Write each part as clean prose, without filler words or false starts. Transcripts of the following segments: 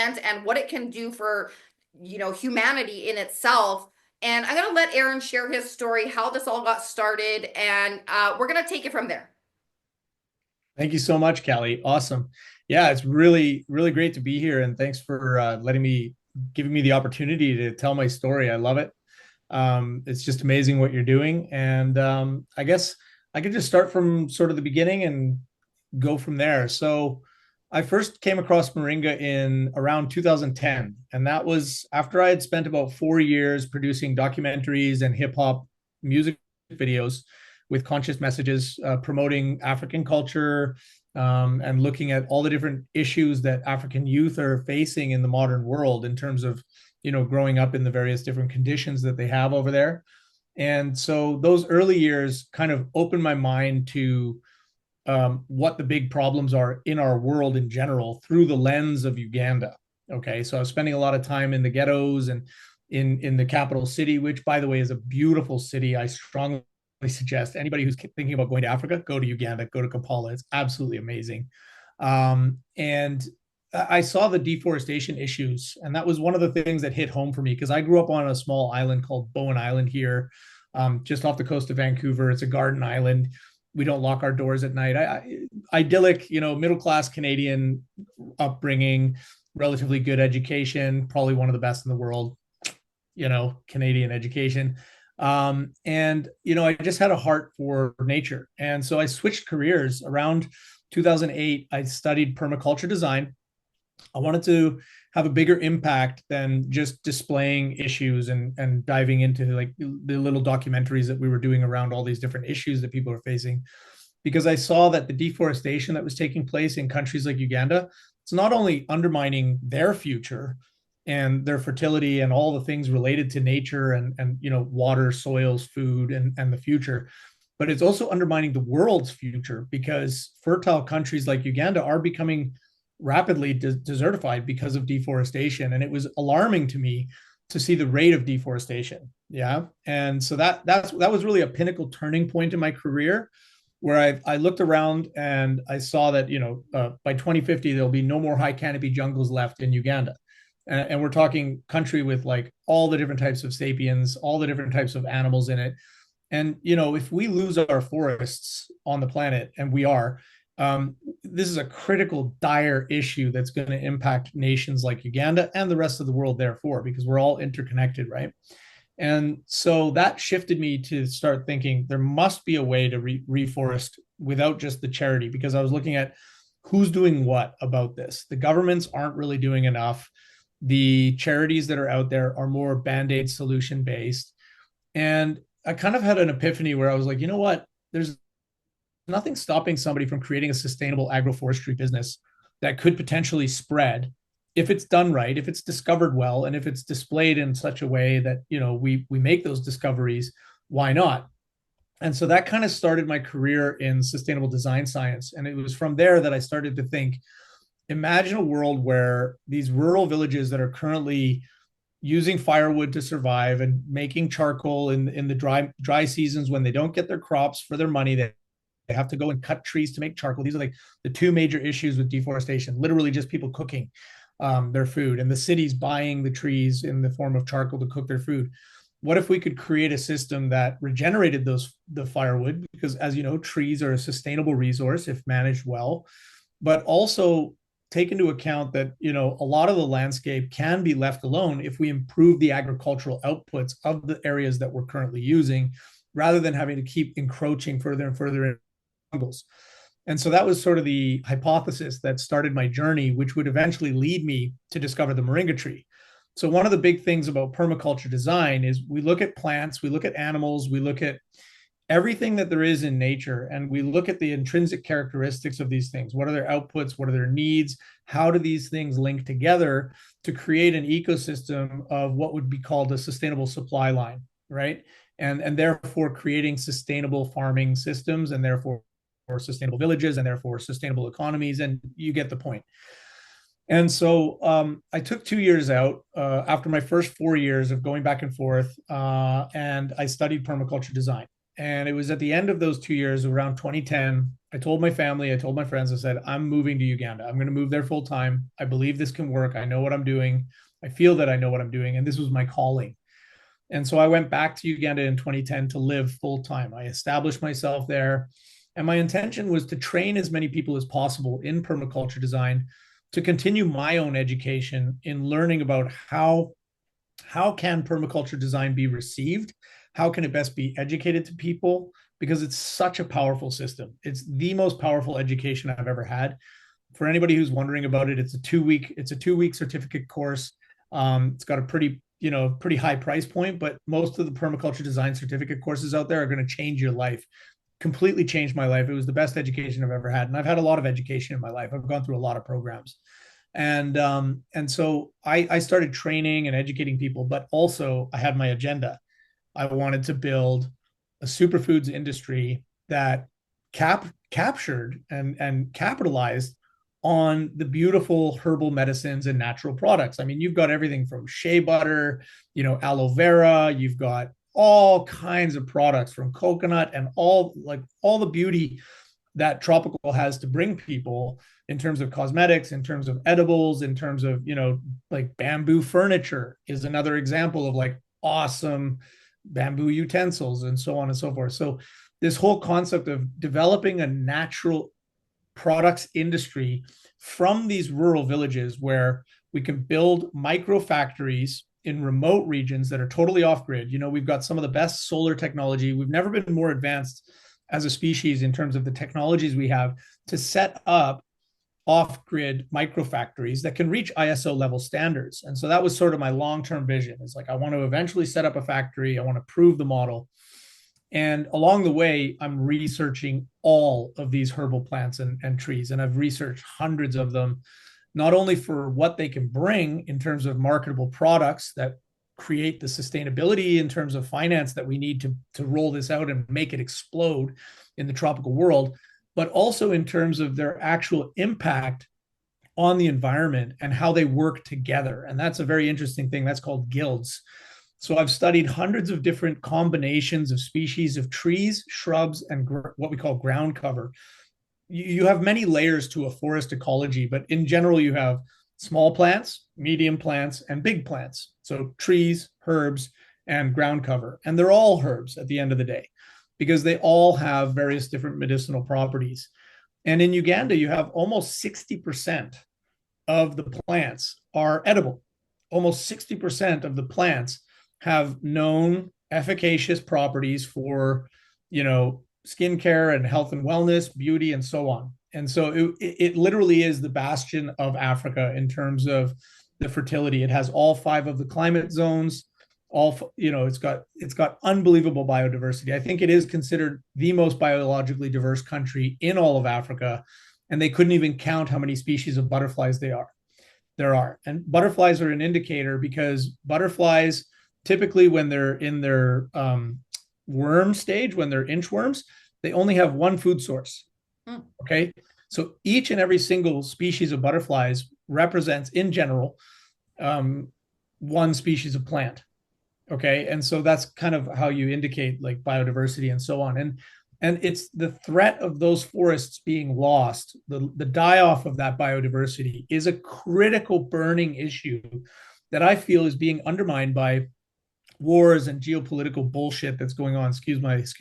plant and what it can do for, humanity in itself. And I'm going to let Aaron share his story, how this all got started, and we're going to take it from there. Thank you so much, Callie. Awesome. Yeah, it's really, really great to be here. And thanks for giving me the opportunity to tell my story. I love it. It's just amazing what you're doing. And I guess I could just start from sort of the beginning and go from there. So I first came across Moringa in around 2010. And that was after I had spent about 4 years producing documentaries and hip hop music videos with conscious messages, promoting African culture, and looking at all the different issues that African youth are facing in the modern world in terms of, growing up in the various different conditions that they have over there. And so those early years kind of opened my mind to what the big problems are in our world in general through the lens of Uganda. Okay, so I was spending a lot of time in the ghettos and in the capital city, which, by the way, is a beautiful city. I strongly suggest anybody who's thinking about going to Africa, go to Uganda, go to Kampala. It's absolutely amazing. And I saw the deforestation issues, and that was one of the things that hit home for me because I grew up on a small island called Bowen Island here, just off the coast of Vancouver. It's a garden island. We don't lock our doors at night. Idyllic, middle class Canadian upbringing, relatively good education, probably one of the best in the world. Canadian education. And I just had a heart for nature, and so I switched careers around 2008. I studied permaculture design. I wanted to have a bigger impact than just displaying issues and diving into like the little documentaries that we were doing around all these different issues that people are facing. Because I saw that the deforestation that was taking place in countries like Uganda, it's not only undermining their future and their fertility and all the things related to nature and water, soils, food, and the future, but it's also undermining the world's future because fertile countries like Uganda are becoming rapidly desertified because of deforestation. And it was alarming to me to see the rate of deforestation. Yeah. And so that was really a pinnacle turning point in my career where I looked around and I saw that, by 2050, there'll be no more high canopy jungles left in Uganda. And we're talking country with like all the different types of sapiens, all the different types of animals in it. And, if we lose our forests on the planet, and we are, this is a critical, dire issue that's going to impact nations like Uganda and the rest of the world, therefore, because we're all interconnected, right? And so that shifted me to start thinking there must be a way to reforest without just the charity, because I was looking at who's doing what about this. The governments aren't really doing enough. The charities that are out there are more band-aid solution based. And I kind of had an epiphany where I was like, you know what? There's nothing stopping somebody from creating a sustainable agroforestry business that could potentially spread if it's done right, if it's discovered well, and if it's displayed in such a way that we make those discoveries. Why not? And so that kind of started my career in sustainable design science, and it was from there that I started to think, imagine a world where these rural villages that are currently using firewood to survive and making charcoal in the dry seasons when they don't get their crops for their money, they have to go and cut trees to make charcoal. These are like the two major issues with deforestation, literally just people cooking their food, and the cities buying the trees in the form of charcoal to cook their food. What if we could create a system that regenerated the firewood? Because, as you know, trees are a sustainable resource if managed well, but also take into account that a lot of the landscape can be left alone if we improve the agricultural outputs of the areas that we're currently using, rather than having to keep encroaching further and further in jungles. And so that was sort of the hypothesis that started my journey, which would eventually lead me to discover the moringa tree. So one of the big things about permaculture design is we look at plants, we look at animals, we look at everything that there is in nature, and we look at the intrinsic characteristics of these things. What are their outputs? What are their needs? How do these things link together to create an ecosystem of what would be called a sustainable supply line, right? And therefore creating sustainable farming systems, and therefore sustainable villages, and therefore sustainable economies. And you get the point. And so I took 2 years out after my first 4 years of going back and forth, and I studied permaculture design. And it was at the end of those 2 years, around 2010, I told my family, I told my friends, I said, I'm moving to Uganda. I'm going to move there full time. I believe this can work. I know what I'm doing. I feel that I know what I'm doing. And this was my calling. And so I went back to Uganda in 2010 to live full time. I established myself there. And my intention was to train as many people as possible in permaculture design, to continue my own education in learning about how can permaculture design be received? How can it best be educated to people? Because it's such a powerful system. It's the most powerful education I've ever had. For anybody who's wondering about it, it's a 2-week certificate course. It's got a pretty high price point, but most of the permaculture design certificate courses out there are going to change your life. Completely changed my life. It was the best education I've ever had, and I've had a lot of education in my life. I've gone through a lot of programs, and so I started training and educating people, but also I had my agenda. I wanted to build a superfoods industry that captured and capitalized on the beautiful herbal medicines and natural products. I mean, you've got everything from shea butter, aloe vera, you've got all kinds of products from coconut and all the beauty that tropical has to bring people in terms of cosmetics, in terms of edibles, in terms of, like bamboo furniture is another example of like awesome bamboo utensils and so on and so forth. So this whole concept of developing a natural products industry from these rural villages where we can build micro factories in remote regions that are totally off grid. We've got some of the best solar technology. We've never been more advanced as a species in terms of the technologies we have to set up off-grid microfactories that can reach ISO level standards. And so that was sort of my long-term vision. It's like, I want to eventually set up a factory. I want to prove the model. And along the way, I'm researching all of these herbal plants and trees. And I've researched hundreds of them, not only for what they can bring in terms of marketable products that create the sustainability in terms of finance that we need to roll this out and make it explode in the tropical world, but also in terms of their actual impact on the environment and how they work together. And that's a very interesting thing. That's called guilds. So I've studied hundreds of different combinations of species of trees, shrubs, and what we call ground cover. You have many layers to a forest ecology, but in general, you have small plants, medium plants, and big plants. So trees, herbs, and ground cover. And they're all herbs at the end of the day, because they all have various different medicinal properties. And in Uganda, you have almost 60% of the plants are edible. Almost 60% of the plants have known efficacious properties for, skincare and health and wellness, beauty, and so on. And so it literally is the bastion of Africa in terms of the fertility. It has all 5 of the climate zones. It's got unbelievable biodiversity. I think it is considered the most biologically diverse country in all of Africa, and they couldn't even count how many species of butterflies there are. And butterflies are an indicator, because butterflies typically, when they're in their worm stage, when they're inchworms, they only have one food source. Okay, so each and every single species of butterflies represents, in general, one species of plant. Okay, and so that's kind of how you indicate like biodiversity and so on. And it's the threat of those forests being lost, the die-off of that biodiversity is a critical burning issue that I feel is being undermined by wars and geopolitical bullshit that's going on. Excuse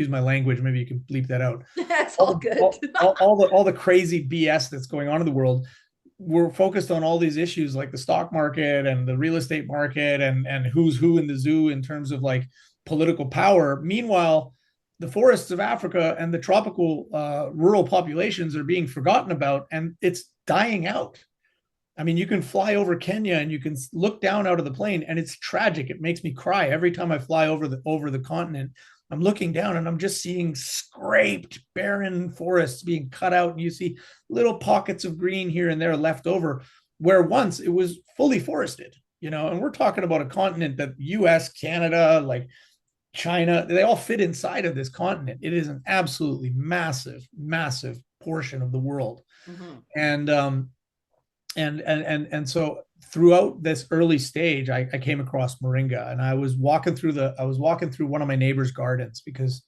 my language. Maybe you can bleep that out. That's all good. all the crazy BS that's going on in the world. We're focused on all these issues like the stock market and the real estate market and who's who in the zoo in terms of like political power. Meanwhile, the forests of Africa and the tropical rural populations are being forgotten about, and it's dying out. I mean, you can fly over Kenya and you can look down out of the plane, and it's tragic. It makes me cry every time I fly over the continent. I'm looking down and I'm just seeing scraped, barren forests being cut out, and you see little pockets of green here and there left over, where once it was fully forested. And we're talking about a continent that US, Canada, like China, they all fit inside of this continent. It is an absolutely massive, massive portion of the world. Mm-hmm. And so throughout this early stage, I came across moringa, and I was walking through one of my neighbor's gardens, because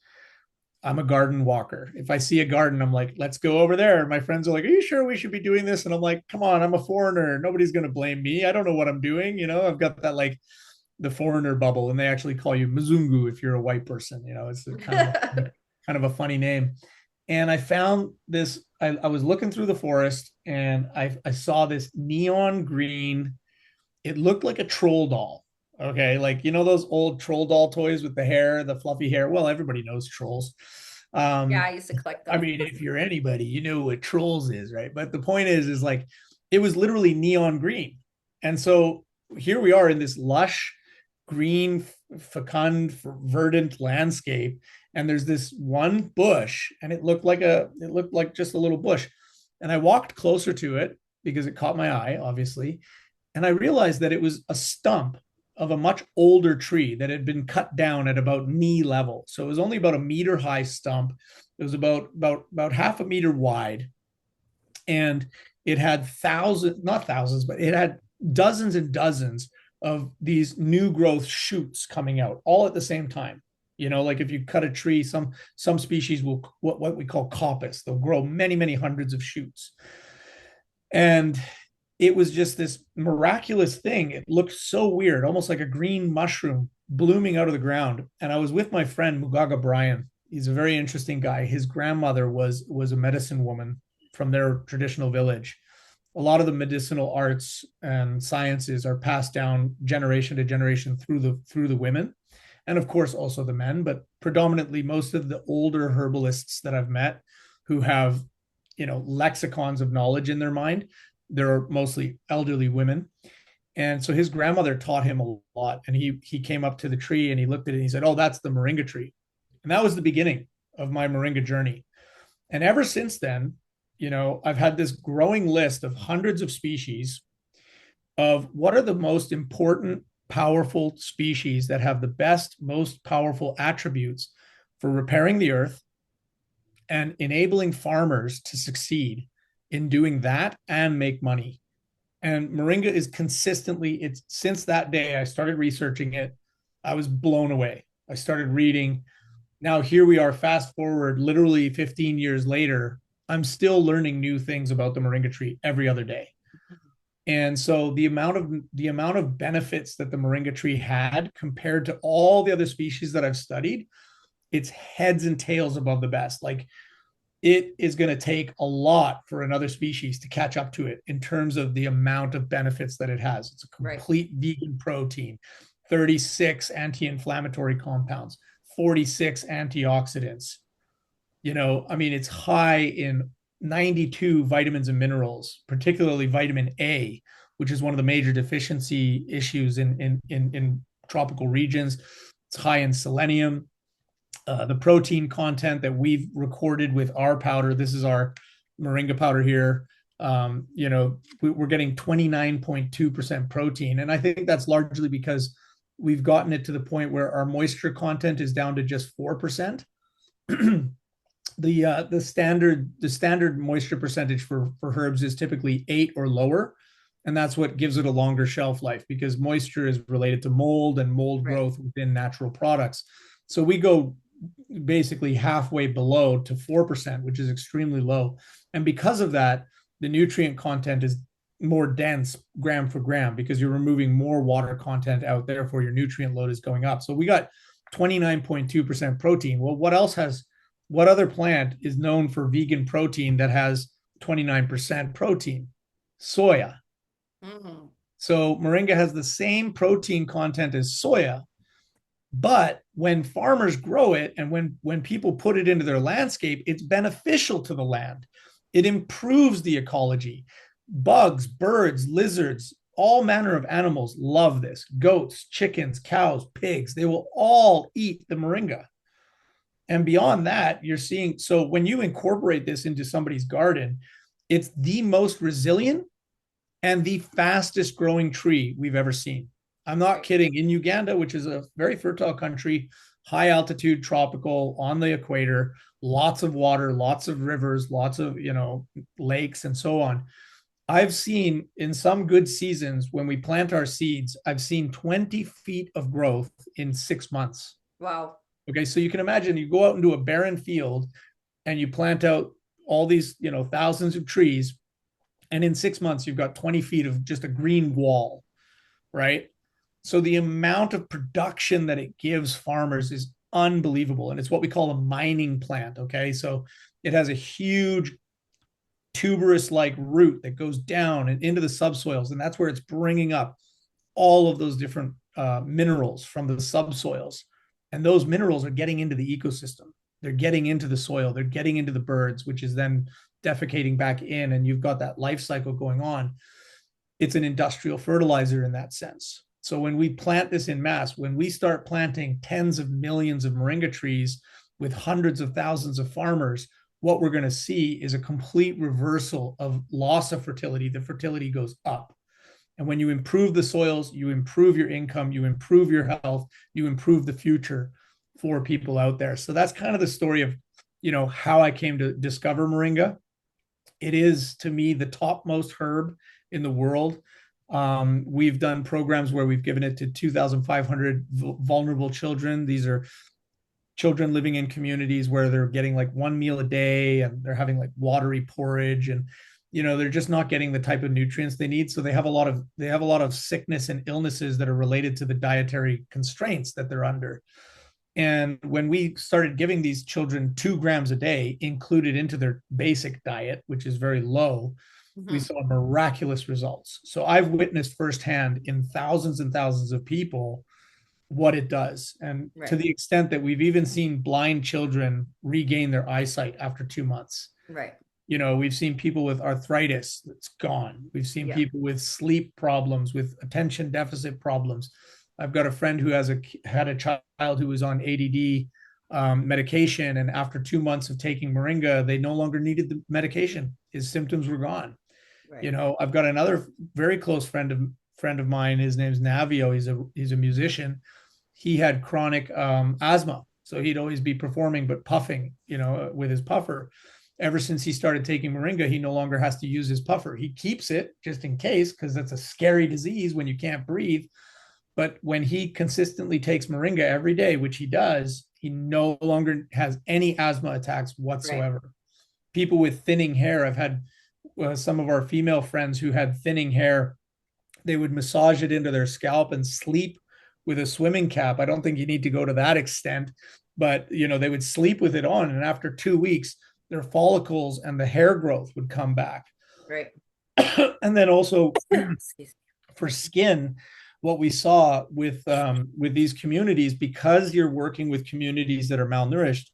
I'm a garden walker. If I see a garden, I'm like, let's go over there. My friends are like, are you sure we should be doing this? And I'm like, come on, I'm a foreigner. Nobody's going to blame me. I don't know what I'm doing. I've got that like the foreigner bubble, and they actually call you Mzungu if you're a white person. It's a kind of a funny name. And I found this. I was looking through the forest, and I saw this neon green. It looked like a troll doll. Okay, like those old troll doll toys with the hair, the fluffy hair. Well, everybody knows trolls. Yeah, Um, I used to collect I them. mean, if you're anybody, you know what trolls is, right? But the point is like it was literally neon green. And so here we are in this lush green, fecund, verdant landscape. And there's this one bush, and it looked like just a little bush. And I walked closer to it because it caught my eye, obviously. And I realized that it was a stump of a much older tree that had been cut down at about knee level. So it was only about a meter high stump. It was about half a meter wide, and it had thousands, not thousands, but it had dozens and dozens of these new growth shoots coming out all at the same time. Like if you cut a tree, some species will what we call coppice. They'll grow many, many hundreds of shoots. And it was just this miraculous thing. It looked so weird, almost like a green mushroom blooming out of the ground. And I was with my friend Mugaga Brian. He's a very interesting guy. His grandmother was a medicine woman from their traditional village. A lot of the medicinal arts and sciences are passed down generation to generation through the women, and of course also the men, but predominantly most of the older herbalists that I've met who have lexicons of knowledge in their mind, they're mostly elderly women. And so his grandmother taught him a lot. And he came up to the tree and he looked at it and he said, "Oh, that's the moringa tree." And that was the beginning of my moringa journey. And ever since then, I've had this growing list of hundreds of species of what are the most important, powerful species that have the best, most powerful attributes for repairing the earth and enabling farmers to succeed in doing that and make money. And moringa is consistently, it's since that day I started researching it, I was blown away. I started reading. Now here we are, fast forward literally 15 years later, I'm still learning new things about the moringa tree every other day. And so the amount of benefits that the moringa tree had compared to all the other species that I've studied, it's heads and tails above the best. Like it is going to take a lot for another species to catch up to it in terms of the amount of benefits that it has. It's a Right. complete vegan protein, 36 anti-inflammatory compounds, 46 antioxidants. I mean, it's high in 92 vitamins and minerals, particularly vitamin A, which is one of the major deficiency issues in tropical regions. It's high in selenium. The protein content that we've recorded with our powder. This is our moringa powder here. We're getting 29.2% protein. And I think that's largely because we've gotten it to the point where our moisture content is down to just 4%. The standard moisture percentage for herbs is typically 8 or lower, and that's what gives it a longer shelf life because moisture is related to mold and mold Right. growth within natural products. So we go basically halfway below to 4%, which is extremely low. And because of that, the nutrient content is more dense gram for gram because you're removing more water content out. Therefore, your nutrient load is going up. So we got 29.2% protein. Well, what other plant is known for vegan protein that has 29% protein? Soya. Mm-hmm. So moringa has the same protein content as soya, but when farmers grow it and when people put it into their landscape, it's beneficial to the land. It improves the ecology. Bugs, birds, lizards, all manner of animals love this. Goats, chickens, cows, pigs, they will all eat the moringa. And beyond that, you're seeing, so when you incorporate this into somebody's garden, it's the most resilient and the fastest growing tree we've ever seen. I'm not kidding. In Uganda, which is a very fertile country, high altitude, tropical, on the equator, lots of water, lots of rivers, lots of, lakes and so on. I've seen in some good seasons when we plant our seeds, I've seen 20 feet of growth in 6 months. Wow. Okay, so you can imagine you go out into a barren field and you plant out all these, thousands of trees, and in 6 months you've got 20 feet of just a green wall, right? So the amount of production that it gives farmers is unbelievable. And it's what we call a mining plant. Okay. So it has a huge tuberous like root that goes down and into the subsoils. And that's where it's bringing up all of those different minerals from the subsoils. And those minerals are getting into the ecosystem. They're getting into the soil. They're getting into the birds, which is then defecating back in. And you've got that life cycle going on. It's an industrial fertilizer in that sense. So when we plant this in mass, when we start planting tens of millions of moringa trees with hundreds of thousands of farmers, what we're going to see is a complete reversal of loss of fertility. The fertility goes up. And when you improve the soils, you improve your income, you improve your health, you improve the future for people out there. So that's kind of the story of, how I came to discover moringa. It is, to me, the topmost herb in the world. We've done programs where we've given it to 2,500 vulnerable children. These are children living in communities where they're getting like one meal a day and they're having like watery porridge, and they're just not getting the type of nutrients they need. So they have a lot of sickness and illnesses that are related to the dietary constraints that they're under. And when we started giving these children 2 grams a day included into their basic diet, which is very low, we Mhm. saw miraculous results. So I've witnessed firsthand in thousands and thousands of people what it does. And to Right. the extent that we've even seen blind children regain their eyesight after 2 months. Right. We've seen people with arthritis that's gone. We've seen Yeah. people with sleep problems, with attention deficit problems. I've got a friend who had a child who was on ADD medication, and after 2 months of taking moringa, they no longer needed the medication. His symptoms were gone. Right. I've got another very close friend of mine. His name's Navio. He's a musician. He had chronic asthma, so he'd always be performing but puffing, with his puffer. Ever since he started taking moringa, he no longer has to use his puffer. He keeps it just in case, because that's a scary disease when you can't breathe. But when he consistently takes moringa every day, which he does, he no longer has any asthma attacks Right. whatsoever. People with thinning hair, I've had some of our female friends who had thinning hair, they would massage it into their scalp and sleep with a swimming cap. I don't think you need to go to that extent, but they would sleep with it on, and after 2 weeks, their follicles and the hair growth would come back. Right. And then also Excuse for skin, what we saw with these communities, because you're working with communities that are malnourished,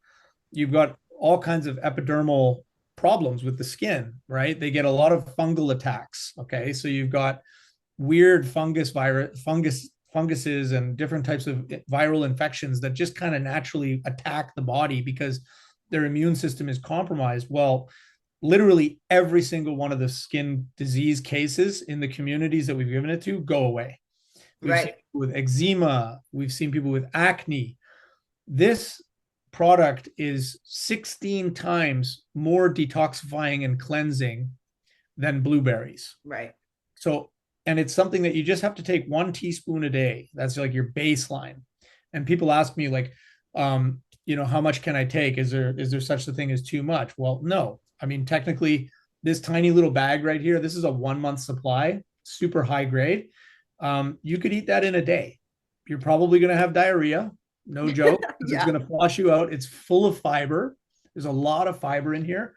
you've got all kinds of epidermal problems with the skin, right? They get a lot of fungal attacks. Okay, so you've got weird funguses and different types of viral infections that just kind of naturally attack the body because their immune system is compromised. Well, literally every single one of the skin disease cases in the communities that we've given it to go away. me. We've seen Right. people with eczema, we've seen people with acne. This product is 16 times more detoxifying and cleansing than blueberries. Right. So, and it's something that you just have to take 1 teaspoon a day. That's like your baseline. And people ask me like, how much can I take? Is there such a thing as too much? Well, no. I mean, technically, this tiny little bag right here, this is a 1 month supply, super high grade. You could eat that in a day. You're probably going to have diarrhea, no joke, because it's Yeah. going to flush you out. It's full of fiber. There's a lot of fiber in here,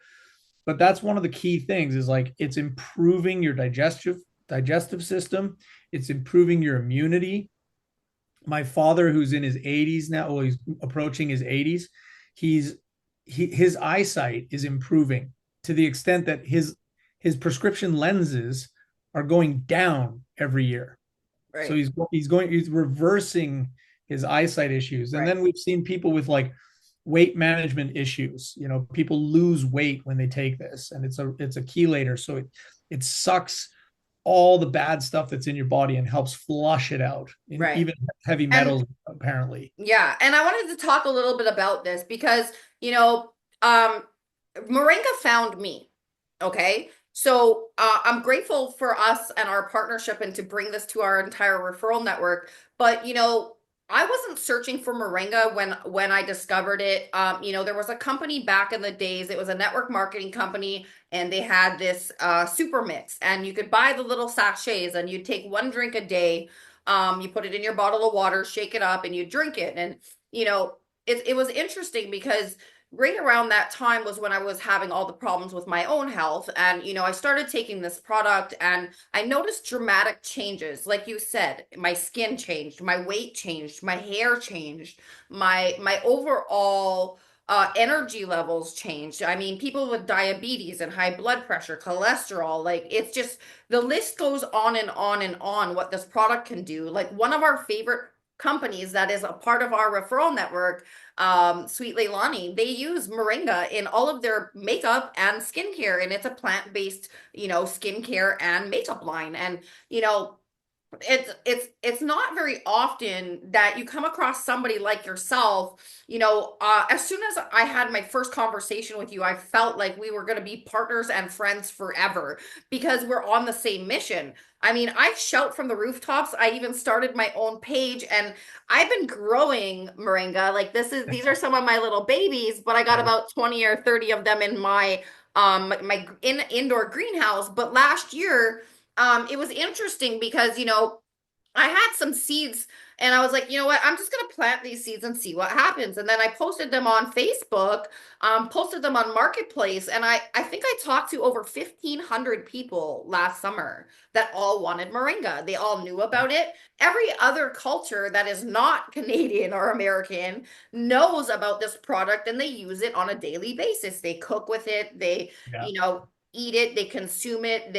but that's one of the key things is like it's improving your digestive system. It's improving your immunity. My father, who's in his 80s now, well, he's approaching his 80s, he's his eyesight is improving to the extent that his prescription lenses are going down every year. So Right. he's reversing his eyesight issues. And Right. then we've seen people with like weight management issues. People lose weight when they take this, and it's a chelator, so it sucks all the bad stuff that's in your body and helps flush it out, in Right. even heavy And metals apparently. yeah, and I wanted to talk a little bit about this because, Moringa found me. Okay. So I'm grateful for us and our partnership and to bring this to our entire referral network. But, I wasn't searching for moringa when I discovered it. There was a company back in the days. It was a network marketing company, and they had this super mix, and you could buy the little sachets, and you'd take one drink a day. You put it in your bottle of water, shake it up, and you drink it. And you know, it was interesting because right around that time was when I was having all the problems with my own health. And, I started taking this product and I noticed dramatic changes. Like you said, my skin changed, my weight changed, my hair changed, my overall energy levels changed. I mean, people with diabetes and high blood pressure, cholesterol, like it's just the list goes on and on and on what this product can do. Like one of our favorite companies that is a part of our referral network, Sweet Leilani, they use moringa in all of their makeup and skincare, and it's a plant-based, skincare and makeup line. And you know, it's not very often that you come across somebody like yourself. As soon as I had my first conversation with you, I felt like we were going to be partners and friends forever because we're on the same mission. I mean, I shout from the rooftops. I even started my own page, and I've been growing moringa. Like these are some of my little babies, but I got Nice. about 20 or 30 of them in my indoor greenhouse. But last year, it was interesting because, I had some seeds and I was like, you know what? I'm just going to plant these seeds and see what happens. And then I posted them on Facebook, posted them on Marketplace. And I think I talked to over 1,500 people last summer that all wanted moringa. They all knew about it. Every other culture that is not Canadian or American knows about this product and they use it on a daily basis. They cook with it. They, Yeah. eat it. They consume it.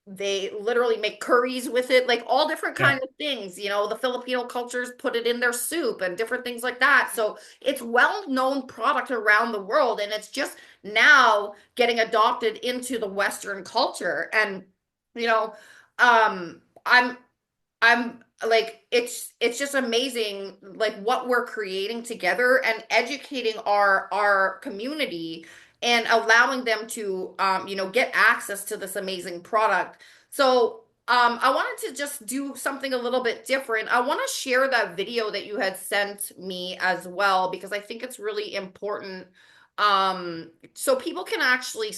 They literally make curries with it, like all different Yeah. kinds of things. The Filipino cultures put it in their soup and different things like that. So it's well-known product around the world, and it's just now getting adopted into the Western culture. And you know, um, I'm I'm like it's just amazing like what we're creating together and educating our community and allowing them to get access to this amazing product. So I wanted to just do something a little bit different. I want to share that video that you had sent me as well because I think it's really important so people can actually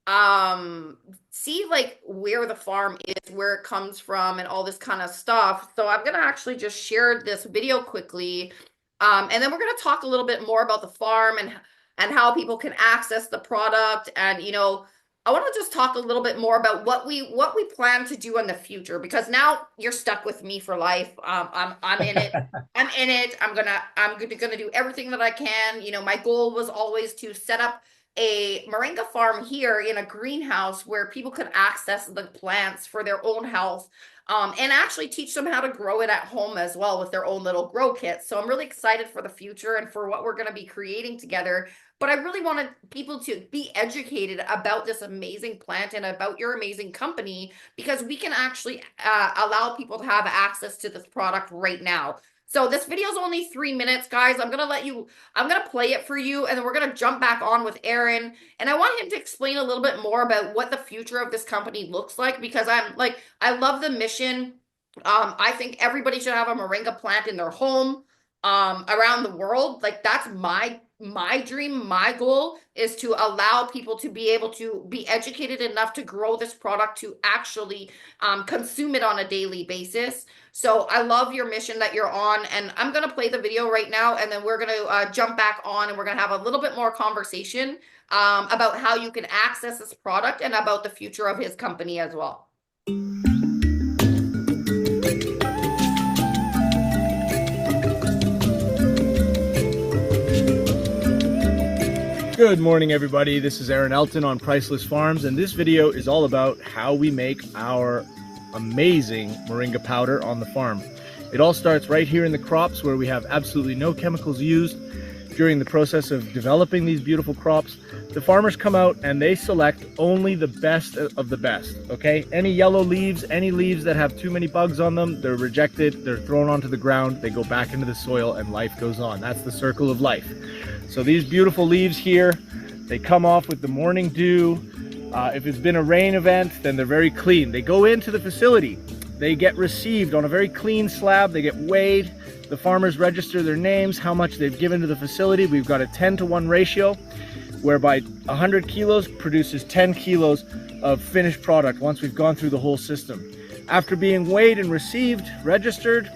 um see like where the farm is, where it comes from and all this kind of stuff. So I'm gonna actually just share this video quickly, and then we're gonna talk a little bit more about the farm and how people can access the product. And I want to just talk a little bit more about what we plan to do in the future, because now you're stuck with me for life. I'm in it. I'm gonna do everything that I can. My goal was always to set up a moringa farm here in a greenhouse where people could access the plants for their own health, and actually teach them how to grow it at home as well with their own little grow kits. So I'm really excited for the future and for what we're going to be creating together. But I really wanted people to be educated about this amazing plant and about your amazing company, because we can actually allow people to have access to this product right now. So this video is only 3 minutes, guys. I'm going to play it for you, and then we're going to jump back on with Aaron. And I want him to explain a little bit more about what the future of this company looks like, because I love the mission. I think everybody should have a moringa plant in their home, around the world. Like that's my dream. My goal is to allow people to be able to be educated enough to grow this product, to actually consume it on a daily basis. So I love your mission that you're on, and I'm going to play the video right now, and then we're going to jump back on, and we're going to have a little bit more conversation about how you can access this product and about the future of his company as well. Good morning, everybody. This is Elton on Priceless Farms, and this video is all about how we make our amazing moringa powder on the farm. It all starts right here in the crops, where we have absolutely no chemicals used. During the process of developing these beautiful crops, the farmers come out and they select only the best of the best, okay? Any yellow leaves, any leaves that have too many bugs on them, they're rejected, they're thrown onto the ground, they go back into the soil, and life goes on. That's the circle of life. So these beautiful leaves here, they come off with the morning dew. If it's been a rain event, then they're very clean. They go into the facility They get received on a very clean slab. They get weighed. The farmers register their names, how much they've given to the facility. We've got a 10-to-1 ratio, whereby 100 kilos produces 10 kilos of finished product once we've gone through the whole system. After being weighed and received, registered,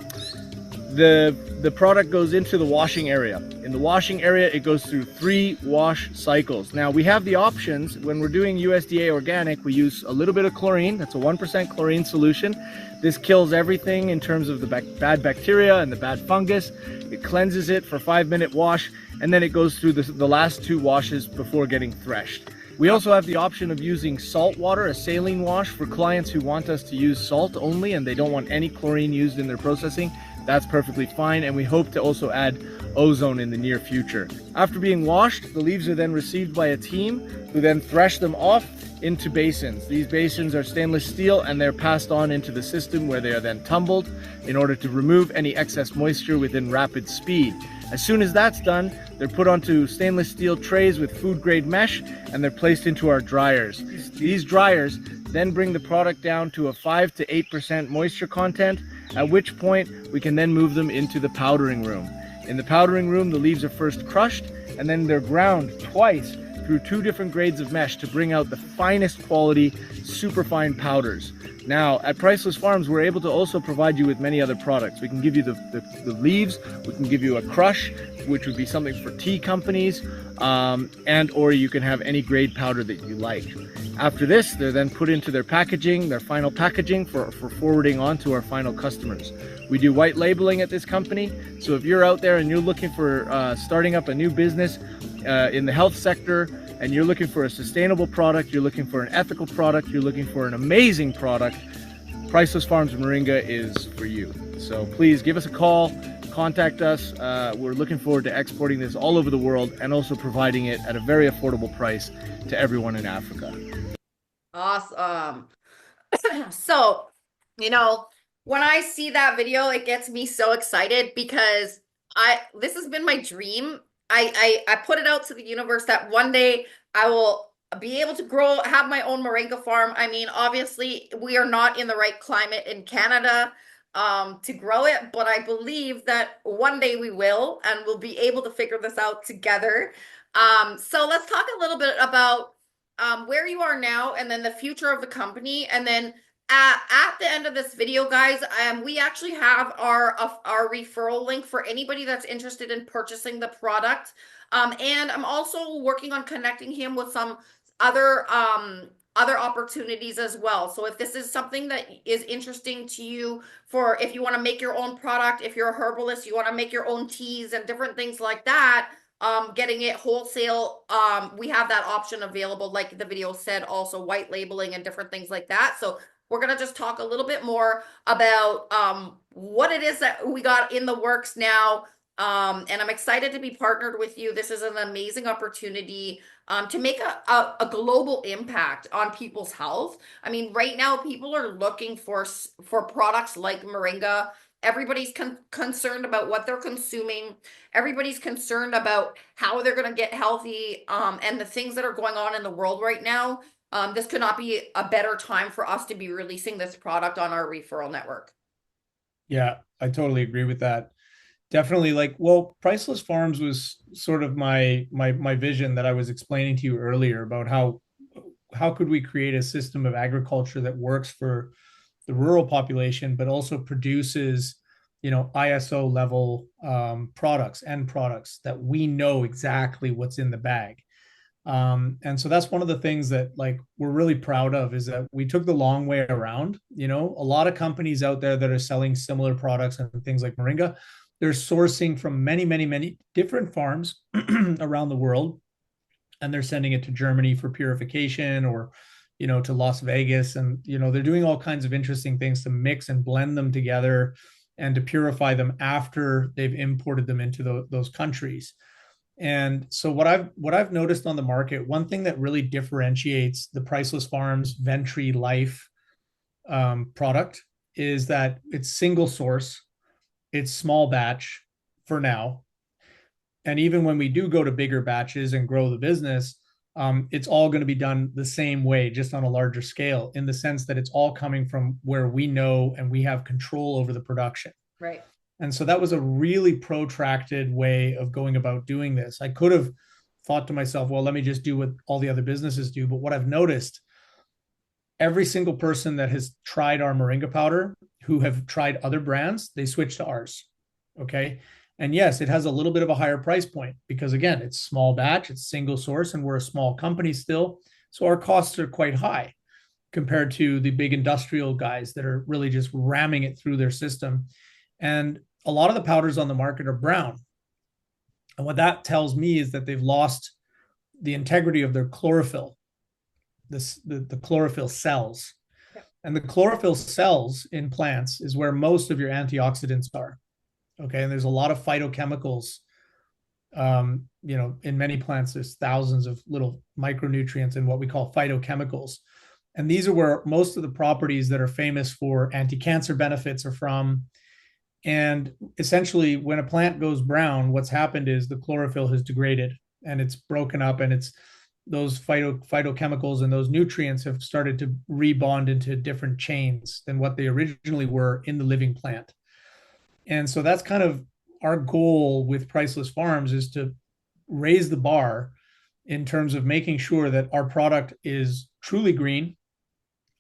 the product goes into the washing area. In the washing area, it goes through 3 wash cycles. Now, we have the options. When we're doing USDA organic, we use a little bit of chlorine. That's a 1% chlorine solution. This kills everything in terms of the bad bacteria and the bad fungus. It cleanses it for a 5-minute wash, and then it goes through the last 2 washes before getting threshed. We also have the option of using salt water, a saline wash, for clients who want us to use salt only and they don't want any chlorine used in their processing. That's perfectly fine, and we hope to also add ozone in the near future. After being washed, the leaves are then received by a team who then thresh them off into basins. These basins are stainless steel and they're passed on into the system, where they are then tumbled in order to remove any excess moisture within rapid speed. As soon as that's done, they're put onto stainless steel trays with food grade mesh and they're placed into our dryers. These dryers then bring the product down to a 5 to 8% moisture content, at which point we can then move them into the powdering room. In the powdering room, the leaves are first crushed and then they're ground twice through 2 different grades of mesh to bring out the finest quality, super fine powders. Now, at Priceless Farms, we're able to also provide you with many other products. We can give you the leaves, we can give you a crush, which would be something for tea companies, and or you can have any grade powder that you like. After this, they're then put into their packaging, their final packaging for forwarding on to our final customers. We do white labeling at this company, so if you're out there and you're looking for starting up a new business in the health sector, and you're looking for a sustainable product, you're looking for an ethical product, you're looking for an amazing product, Priceless Farms Moringa is for you. So please give us a call, contact us. We're looking forward to exporting this all over the world and also providing it at a very affordable price to everyone in Africa. Awesome. So, when I see that video, it gets me so excited because this has been my dream. I put it out to the universe that one day I will be able to have my own moringa farm. I mean, obviously we are not in the right climate in Canada to grow it, but I believe that one day we will, and we'll be able to figure this out together. So let's talk a little bit about where you are now and then the future of the company. And then at the end of this video, guys, we actually have our referral link for anybody that's interested in purchasing the product. And I'm also working on connecting him with some other opportunities as well. So if this is something that is interesting to you, for if you want to make your own product, if you're a herbalist, you want to make your own teas and different things like that, getting it wholesale, we have that option available, like the video said, also white labeling and different things like that. So we're going to just talk a little bit more about what it is that we got in the works now. And I'm excited to be partnered with you. This is an amazing opportunity to make a global impact on people's health. I mean, right now, people are looking for products like Moringa. Everybody's concerned about what they're consuming. Everybody's concerned about how they're going to get healthy, and the things that are going on in the world right now. This could not be a better time for us to be releasing this product on our referral network. Yeah, I totally agree with that. Definitely, Priceless Farms was sort of my vision that I was explaining to you earlier about how could we create a system of agriculture that works for the rural population, but also produces, ISO level end products that we know exactly what's in the bag. And so that's one of the things that we're really proud of, is that we took the long way around. A lot of companies out there that are selling similar products and things like Moringa, they're sourcing from many, many, many different farms around the world, and they're sending it to Germany for purification, or to Las Vegas, and they're doing all kinds of interesting things to mix and blend them together and to purify them after they've imported them into those countries. And so what I've noticed on the market, one thing that really differentiates the Priceless Farms Ventreelife product is that it's single source, it's small batch for now. And even when we do go to bigger batches and grow the business, it's all going to be done the same way, just on a larger scale, in the sense that it's all coming from where we know and we have control over the production. Right. And so that was a really protracted way of going about doing this. I could have thought to myself, well, let me just do what all the other businesses do. But what I've noticed, every single person that has tried our Moringa powder, who have tried other brands, they switch to ours. Okay. And yes, it has a little bit of a higher price point because, again, it's small batch, it's single source, and we're a small company still. So our costs are quite high compared to the big industrial guys that are really just ramming it through their system. And a lot of the powders on the market are brown. And what that tells me is that they've lost the integrity of their chlorophyll, the chlorophyll cells. Yep. And the chlorophyll cells in plants is where most of your antioxidants are. Okay. And there's a lot of phytochemicals. In many plants, there's thousands of little micronutrients and what we call phytochemicals. And these are where most of the properties that are famous for anti-cancer benefits are from. And essentially, when a plant goes brown, what's happened is the chlorophyll has degraded and it's broken up, and it's those phytochemicals and those nutrients have started to rebond into different chains than what they originally were in the living plant. And so that's kind of our goal with Priceless Farms, is to raise the bar in terms of making sure that our product is truly green,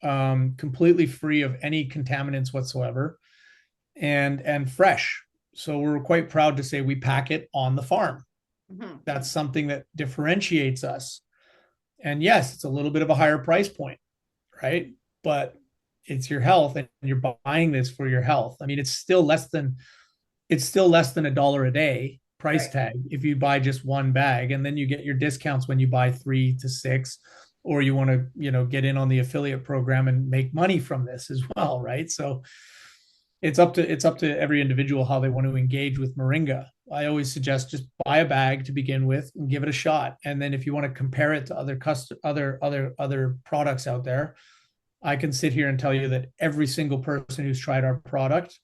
completely free of any contaminants whatsoever, and fresh. So we're quite proud to say we pack it on the farm. Mm-hmm. That's something that differentiates us. And yes, it's a little bit of a higher price point, right? But it's your health, and you're buying this for your health. I mean, it's still less than $1 a day price Right. tag if you buy just one bag, and then you get your discounts when you buy 3 to 6, or you want to, get in on the affiliate program and make money from this as well, right? So it's up to every individual how they want to engage with Moringa. I always suggest just buy a bag to begin with and give it a shot. And then if you want to compare it to other products out there, I can sit here and tell you that every single person who's tried our product,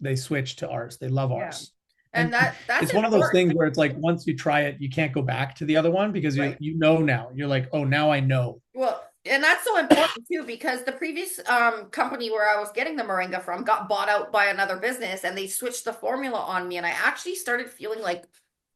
they switch to ours. They love ours. And And that's it's one of those important. things where it's like, once you try it, you can't go back to the other one, because Right. you know now. You're like, oh, now I know. Well, and that's so important too, because the previous company where I was getting the moringa from got bought out by another business, and they switched the formula on me, and I actually started feeling like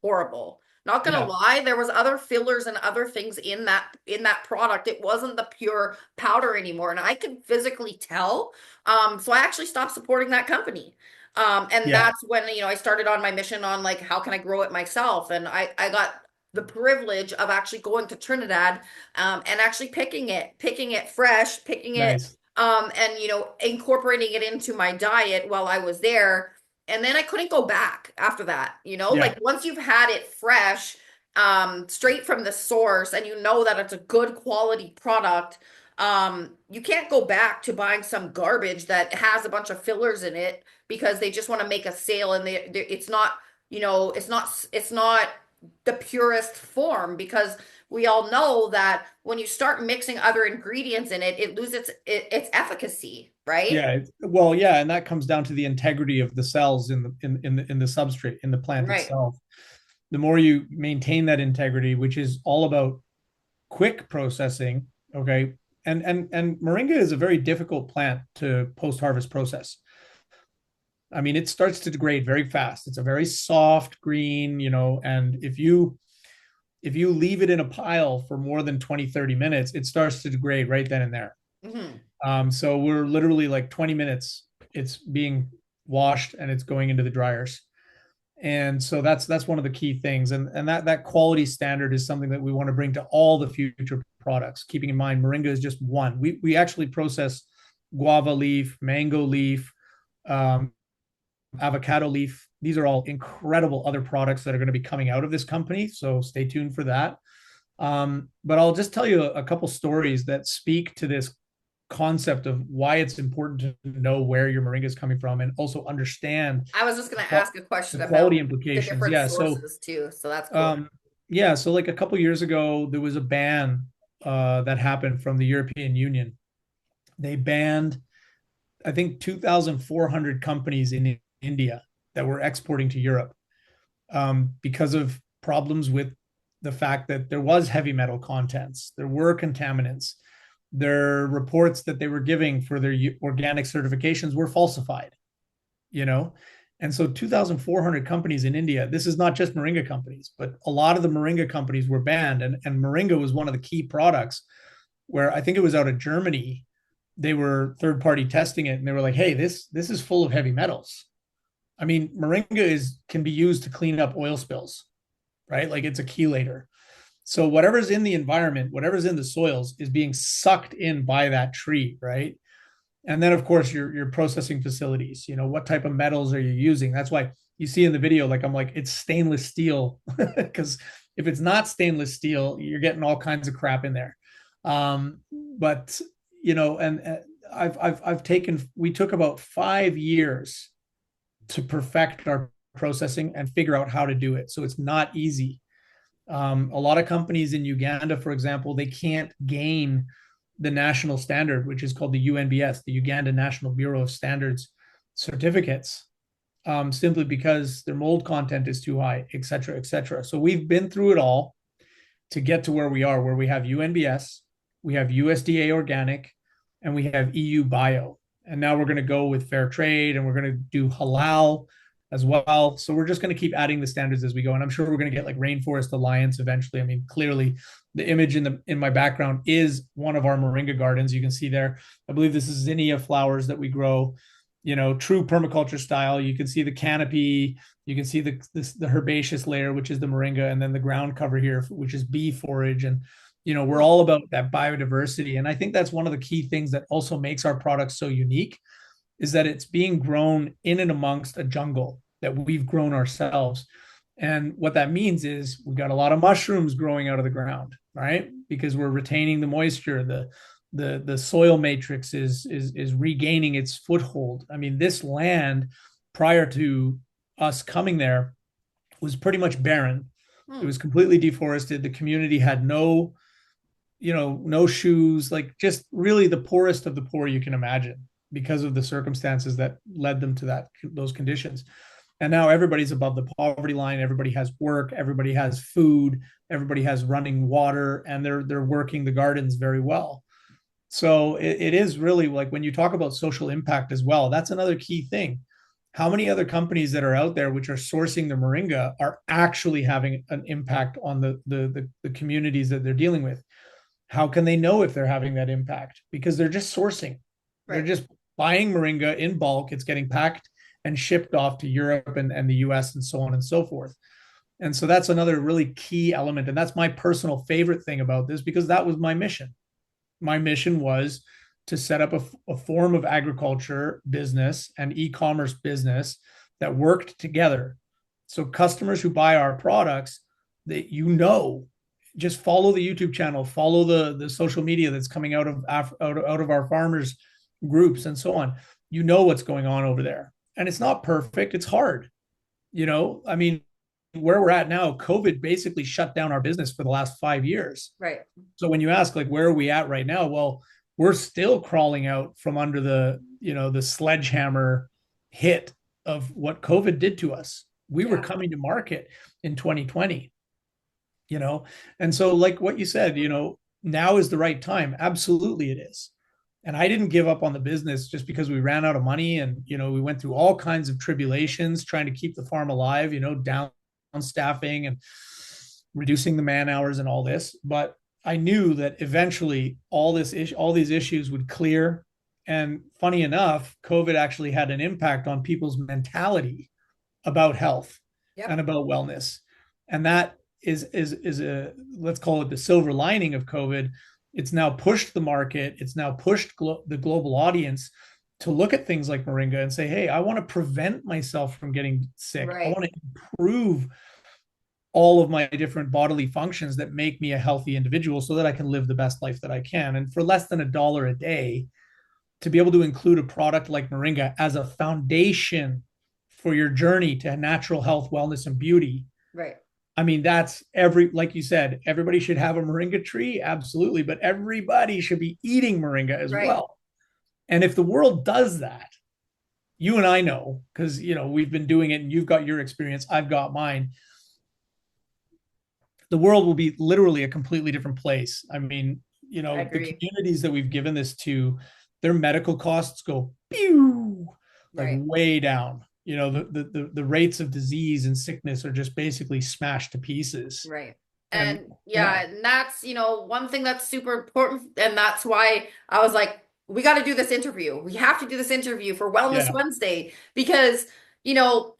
horrible. Not gonna Yeah. lie, there was other fillers and other things in that product. It wasn't the pure powder anymore, and I could physically tell. So I actually stopped supporting that company. And Yeah. that's when, I started on my mission on like, how can I grow it myself? And I got the privilege of actually going to Trinidad, and actually picking it fresh, picking it, Nice. and incorporating it into my diet while I was there. And then I couldn't go back after that. Yeah. Like once you've had it fresh, straight from the source, and you know that it's a good quality product, you can't go back to buying some garbage that has a bunch of fillers in it because they just want to make a sale, and it's not, it's not the purest form, because we all know that when you start mixing other ingredients in it, it loses its efficacy, right? Yeah. Well, yeah, and that comes down to the integrity of the cells in the substrate, in the plant Right. itself. The more you maintain that integrity, which is all about quick processing, okay? And moringa is a very difficult plant to post-harvest process. I mean, it starts to degrade very fast. It's a very soft green, and if you leave it in a pile for more than 20, 30 minutes, it starts to degrade right then and there. Mm-hmm. So we're literally like 20 minutes, it's being washed and it's going into the dryers. And so that's one of the key things. And that quality standard is something that we want to bring to all the future products, keeping in mind moringa is just one. We actually process guava leaf, mango leaf, avocado leaf. These are all incredible other products that are going to be coming out of this company. So stay tuned for that. But I'll just tell you a couple stories that speak to this concept of why it's important to know where your moringa is coming from, and also understand I was just going to ask a question the about quality the implications. different Yeah. sources too. So that's cool. So like a couple years ago, there was a ban that happened from the European Union. They banned, I think, 2,400 companies in India that were exporting to Europe, because of problems with the fact that there was heavy metal contents, there were contaminants, their reports that they were giving for their organic certifications were falsified, you know? And so 2,400 companies in India, this is not just Moringa companies, but a lot of the Moringa companies were banned. And Moringa was one of the key products where I think it was out of Germany. They were third party testing it and they were like, hey, this is full of heavy metals. I mean, Moringa can be used to clean up oil spills, right? Like it's a chelator. So whatever's in the environment, whatever's in the soils is being sucked in by that tree, right? And then of course your processing facilities, what type of metals are you using? That's why you see in the video, like I'm like, it's stainless steel, because if it's not stainless steel, you're getting all kinds of crap in there. But and we took about 5 years to perfect our processing and figure out how to do it. So it's not easy. A lot of companies in Uganda, for example, they can't gain the national standard, which is called the UNBS, the Uganda National Bureau of Standards certificates, simply because their mold content is too high, et cetera, et cetera. So we've been through it all to get to where we are, where we have UNBS, we have USDA organic, and we have EU bio. And now we're going to go with fair trade, and we're going to do halal as well. So we're just going to keep adding the standards as we go. And I'm sure we're going to get like Rainforest Alliance eventually. I mean, clearly the image in my background is one of our moringa gardens. You can see there, I believe this is zinnia flowers that we grow, true permaculture style. You can see the canopy, you can see the herbaceous layer, which is the moringa, and then the ground cover here, which is bee forage. And we're all about that biodiversity. And I think that's one of the key things that also makes our products so unique, is that it's being grown in and amongst a jungle that we've grown ourselves. And what that means is we've got a lot of mushrooms growing out of the ground, right? Because we're retaining the moisture. The soil matrix is regaining its foothold. I mean, this land prior to us coming there was pretty much barren. It was completely deforested. The community had no shoes, like just really the poorest of the poor you can imagine, because of the circumstances that led them to those conditions. And now everybody's above the poverty line. Everybody has work. Everybody has food. Everybody has running water, and they're working the gardens very well. So it is really like when you talk about social impact as well, that's another key thing. How many other companies that are out there which are sourcing the moringa are actually having an impact on the communities that they're dealing with? How can they know if they're having that impact? Because they're just sourcing. Right. They're just buying moringa in bulk. It's getting packed and shipped off to Europe and the US and so on and so forth. And so that's another really key element. And that's my personal favorite thing about this, because that was my mission. My mission was to set up a form of agriculture business and e-commerce business that worked together. So customers who buy our products, that just follow the YouTube channel, follow the social media that's coming out of our farmers groups and so on. You know what's going on over there. And it's not perfect. It's hard. I mean, where we're at now, COVID basically shut down our business for the last 5 years. Right. So when you ask, like, where are we at right now? Well, we're still crawling out from under the sledgehammer hit of what COVID did to us. We were coming to market in 2020, and so like what you said, now is the right time. Absolutely it is. And I didn't give up on the business just because we ran out of money. And, we went through all kinds of tribulations trying to keep the farm alive, down staffing and reducing the man hours and all this. But I knew that eventually all these issues would clear. And funny enough, COVID actually had an impact on people's mentality about health and about wellness. And that is let's call it the silver lining of COVID. It's now pushed the market. It's now pushed the global audience to look at things like moringa and say, hey, I want to prevent myself from getting sick. Right. I want to improve all of my different bodily functions that make me a healthy individual so that I can live the best life that I can. And for less than $1 a day, to be able to include a product like moringa as a foundation for your journey to natural health, wellness, and beauty. Right. I mean, that's like you said, everybody should have a moringa tree. Absolutely. But everybody should be eating moringa as well. And if the world does that, you and I know, because, we've been doing it and you've got your experience, I've got mine. the world will be literally a completely different place. I mean, I the agree. communities that we've given this to, their medical costs go pew, like Right. way down. The rates of disease and sickness are just basically smashed to pieces. Right. And And yeah, yeah, and that's, one thing that's super important. And that's why I was like, we got to do this interview. We have to do this interview for Wellness yeah, Wednesday because, you know,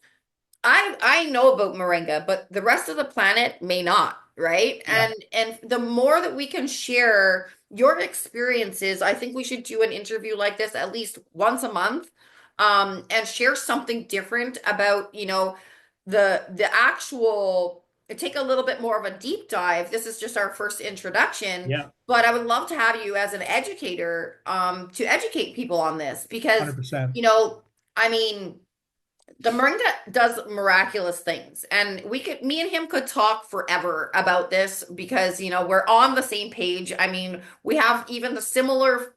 I know about moringa, but the rest of the planet may not, right? yeah, And the more that we can share your experiences, I think we should do an interview like this at least once a month, and share something different about, the actual take a little bit more of a deep dive. This is just our first introduction, yeah, but I would love to have you as an educator, to educate people on this because, 100%. you know, I mean, the moringa does miraculous things, and me and him could talk forever about this because we're on the same page. I mean, we have even the similar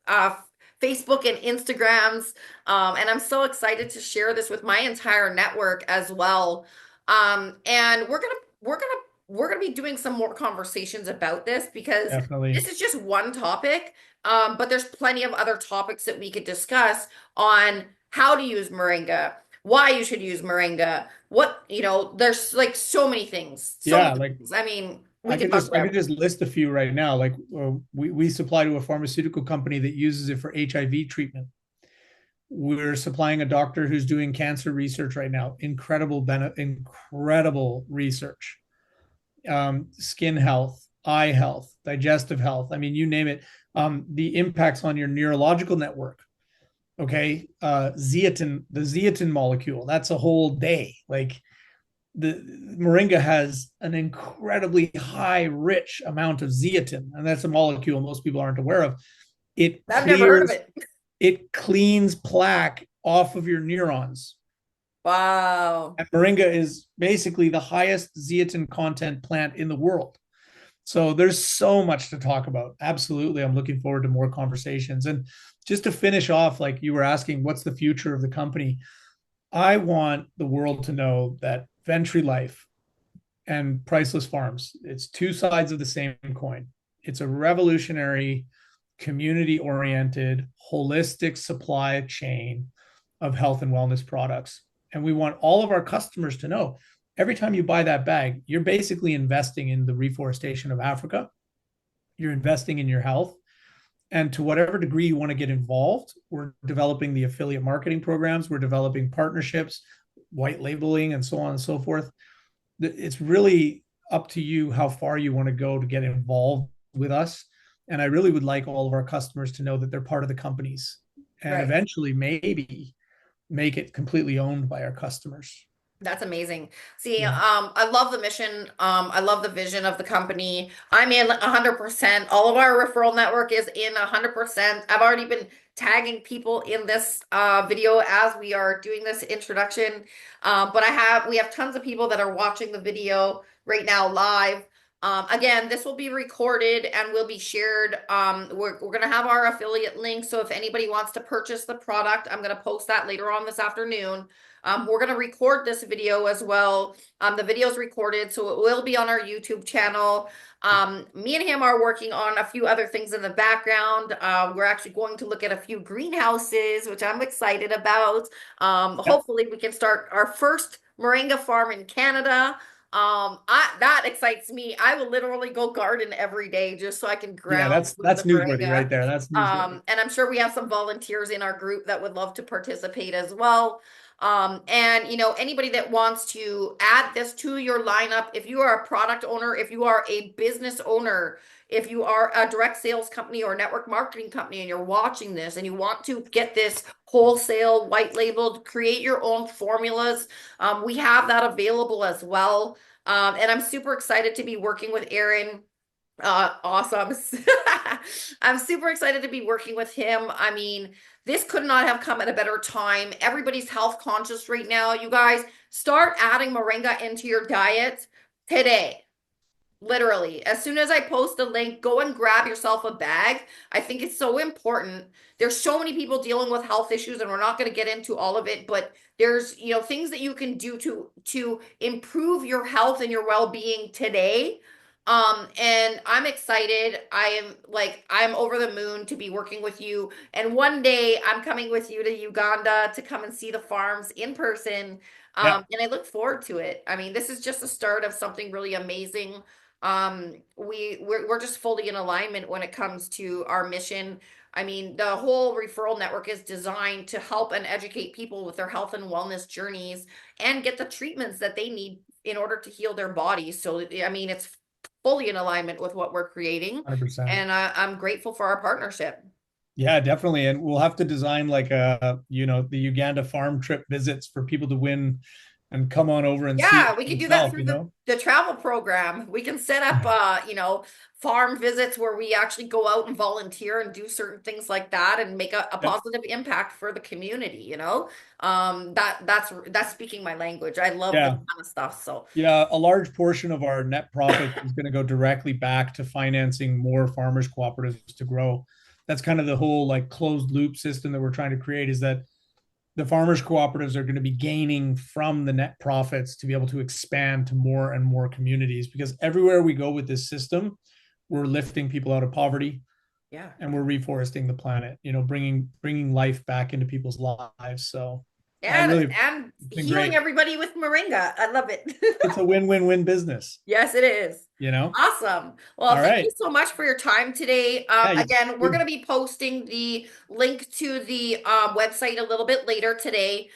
Facebook and Instagrams, and I'm so excited to share this with my entire network as well. And we're gonna be doing some more conversations about this because this Definitely. is just one topic, but there's plenty of other topics that we could discuss on how to use moringa, why you should use moringa. There's like so many things. So Yeah, many like things. I mean, we I could can talk just I forever. can just list a few right now. Like we supply to a pharmaceutical company that uses it for HIV treatment. We're supplying a doctor who's doing cancer research right now. Incredible research. Skin health, eye health, digestive health. I mean, you name it. The impacts on your neurological network. Okay, the zeatin molecule. That's a whole day. Like the moringa has an incredibly high, rich amount of zeatin, and that's a molecule most people aren't aware of. It I've never heard of clears, it. it cleans plaque off of your neurons. Wow. And moringa is basically the highest zeatin content plant in the world. So there's so much to talk about. Absolutely. I'm looking forward to more conversations. And just to finish off, like you were asking, what's the future of the company? I want the world to know that Ventreelife and Priceless Farms, it's two sides of the same coin. It's a revolutionary, community oriented, holistic supply chain of health and wellness products. And we want all of our customers to know every time you buy that bag, you're basically investing in the reforestation of Africa. You're investing in your health. And to whatever degree you want to get involved, we're developing the affiliate marketing programs, we're developing partnerships, white labeling, and so on and so forth. It's really up to you how far you want to go to get involved with us. And I really would like all of our customers to know that they're part of the companies and Right. eventually maybe make it completely owned by our customers. That's amazing. See, Yeah. I love the mission. I love the vision of the company. I'm in 100%. All of our referral network is in 100%. I've already been tagging people in this video as we are doing this introduction. But we have tons of people that are watching the video right now live. Again, this will be recorded and will be shared. We're going to have our affiliate link. So if anybody wants to purchase the product, I'm going to post that later on this afternoon. We're going to record this video as well. The video is recorded, so it will be on our YouTube channel. Me and him are working on a few other things in the background. We're actually going to look at a few greenhouses, which I'm excited about. Yeah. Hopefully we can start our first moringa farm in Canada. That excites me. I will literally go garden every day just so I can Yeah, ground that's with the that's newsworthy moringa. right there. That's newsworthy. And I'm sure we have some volunteers in our group that would love to participate as well. And anybody that wants to add this to your lineup, if you are a product owner, if you are a business owner, if you are a direct sales company or network marketing company and you're watching this and you want to get this wholesale, white labeled, create your own formulas, we have that available as well. And I'm super excited to be working with Aaron. Awesome. I'm super excited to be working with him. I mean, this could not have come at a better time. Everybody's health conscious right now. You guys start adding moringa into your diet today. Literally, as soon as I post the link, go and grab yourself a bag. I think it's so important. There's so many people dealing with health issues, and we're not going to get into all of it, but there's, things that you can do to improve your health and your well-being today. And I'm excited. I'm over the moon to be working with you. And one day I'm coming with you to Uganda to come and see the farms in person. Yeah, And I look forward to it. I mean, this is just the start of something really amazing. We're just fully in alignment when it comes to our mission. I mean, the whole referral network is designed to help and educate people with their health and wellness journeys and get the treatments that they need in order to heal their bodies. So, I mean, it's fully in alignment with what we're creating. 100%. And I'm grateful for our partnership. Yeah, definitely. And we'll have to design like the Uganda farm trip visits for people to win and come on over and see it Yeah, we for could do that themselves, through the travel program. We can set up farm visits where we actually go out and volunteer and do certain things like that and make a Yeah. positive impact for the community. That's speaking my language. I love this Yeah. kind of stuff. So Yeah, a large portion of our net profit is going to go directly back to financing more farmers cooperatives to grow. That's kind of the whole like closed loop system that we're trying to create, is that the farmers cooperatives are going to be gaining from the net profits to be able to expand to more and more communities, because everywhere we go with this system, we're lifting people out of poverty yeah. and we're reforesting the planet, bringing life back into people's lives. So I'm And really, and it's been healing great. everybody with moringa. I love it. It's a win-win-win business, Yes, it is. you know? Awesome. Well, All thank you right. so much for your time today. Yeah, Again, we're going you, to be posting the link to the website a little bit later today.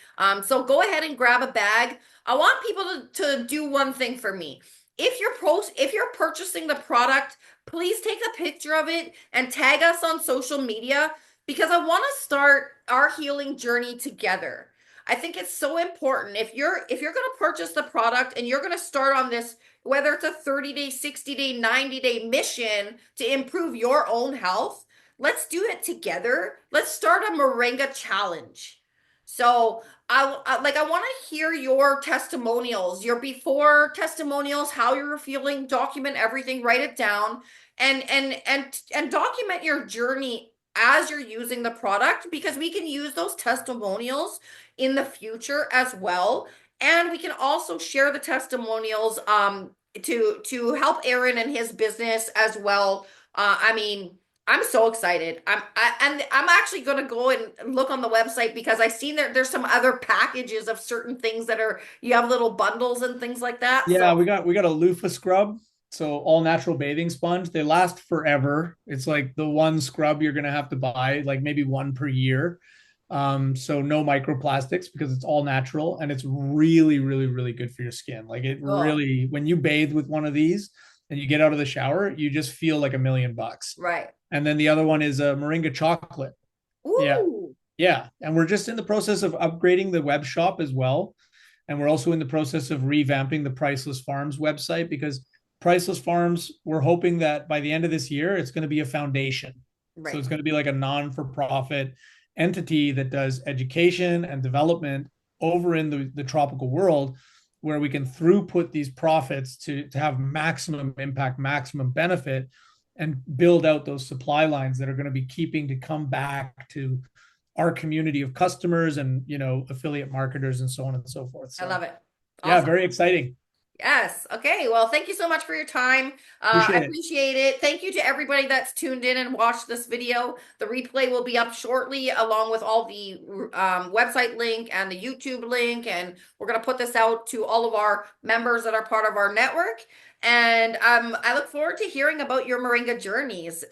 So go ahead and grab a bag. I want people to do one thing for me. If you're purchasing the product, please take a picture of it and tag us on social media because I want to start our healing journey together. I think it's so important. If you're going to purchase the product and you're going to start on this, whether it's a 30-day, 60-day, 90-day mission to improve your own health, let's do it together. Let's start a Moringa challenge. So I want to hear your testimonials, your before testimonials, how you were feeling, document everything, write it down, and document your journey as you're using the product because we can use those testimonials in the future as well. And we can also share the testimonials to help Aaron and his business as well. I mean, I'm so excited. And I'm actually going to go and look on the website because I seen there's some other packages of certain things that are you have little bundles and things like that. So yeah, we got a loofah scrub. So all natural bathing sponge. They last forever. It's like the one scrub you're gonna have to buy, like maybe one per year. So no microplastics because it's all natural and it's really, really, really good for your skin. Like it cool. really, when you bathe with one of these and you get out of the shower, you just feel like $1 million. Right. And then the other one is a Moringa chocolate. Yeah. Ooh. Yeah. And we're just in the process of upgrading the web shop as well. And we're also in the process of revamping the Priceless Farms website, because Priceless Farms, we're hoping that by the end of this year, it's going to be a foundation. So Right. it's going to be like a non-for-profit entity that does education and development over in the tropical world, where we can throughput these profits to have maximum impact, maximum benefit, and build out those supply lines that are going to be keeping to come back to our community of customers and affiliate marketers and so on and so forth. I So love it. yeah, Awesome. very exciting. Yes. Okay. Well, thank you so much for your time. I Appreciate it. appreciate it. Thank you to everybody that's tuned in and watched this video. The replay will be up shortly, along with all the website link and the YouTube link. And we're going to put this out to all of our members that are part of our network. And I look forward to hearing about your Moringa journeys.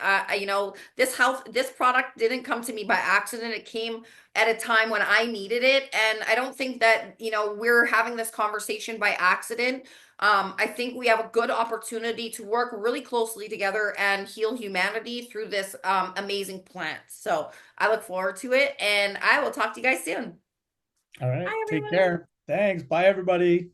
This product didn't come to me by accident. It came at a time when I needed it. And I don't think that, we're having this conversation by accident. I think we have a good opportunity to work really closely together and heal humanity through this amazing plant. So I look forward to it and I will talk to you guys soon. All right. Bye, Take everyone. care. Thanks. Bye, everybody.